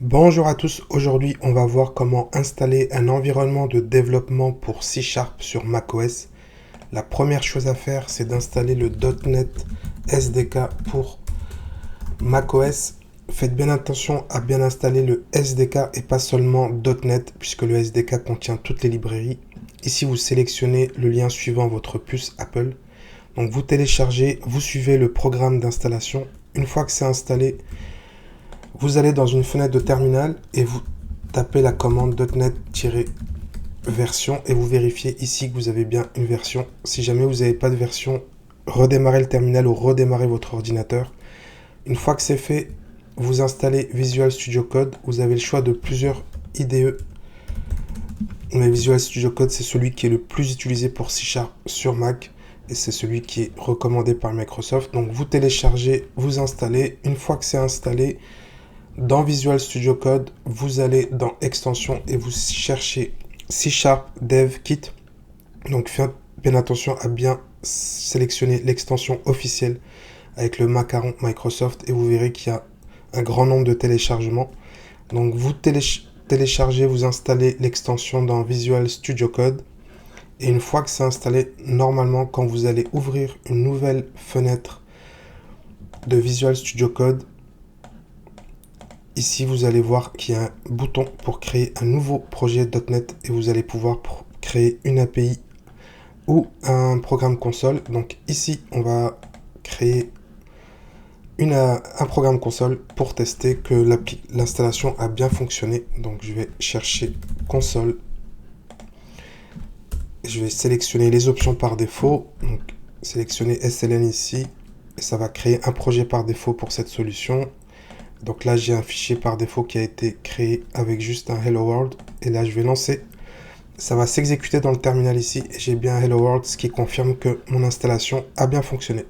Bonjour à tous, aujourd'hui on va voir comment installer un environnement de développement pour C# sur macOS. La première chose à faire, c'est d'installer le .NET SDK pour macOS. Faites bien attention à bien installer le SDK et pas seulement .NET puisque le SDK contient toutes les librairies. Ici vous sélectionnez le lien suivant votre puce Apple. Donc vous téléchargez, vous suivez le programme d'installation. Une fois que c'est installé, vous allez dans une fenêtre de terminal et vous tapez la commande .NET-version et vous vérifiez ici que vous avez bien une version. Si jamais vous n'avez pas de version, redémarrez le terminal ou redémarrez votre ordinateur. Une fois que c'est fait, vous installez Visual Studio Code. Vous avez le choix de plusieurs IDE. Mais Visual Studio Code, c'est celui qui est le plus utilisé pour C# sur Mac et c'est celui qui est recommandé par Microsoft. Donc vous téléchargez, vous installez. Une fois que c'est installé, dans Visual Studio Code, vous allez dans Extensions et vous cherchez C# Dev Kit. Donc faites bien attention à bien sélectionner l'extension officielle avec le macaron Microsoft et vous verrez qu'il y a un grand nombre de téléchargements. Donc vous téléchargez, vous installez l'extension dans Visual Studio Code. Et une fois que c'est installé, normalement, quand vous allez ouvrir une nouvelle fenêtre de Visual Studio Code, ici, vous allez voir qu'il y a un bouton pour créer un nouveau projet .NET et vous allez pouvoir créer une API ou un programme console. Donc ici, on va créer un programme console pour tester que l'installation a bien fonctionné. Donc je vais chercher console. Je vais sélectionner les options par défaut. Donc sélectionner SLN ici. Et ça va créer un projet par défaut pour cette solution. Donc là, j'ai un fichier par défaut qui a été créé avec juste un Hello World. Et là, je vais lancer. Ça va s'exécuter dans le terminal ici. Et j'ai bien Hello World, ce qui confirme que mon installation a bien fonctionné.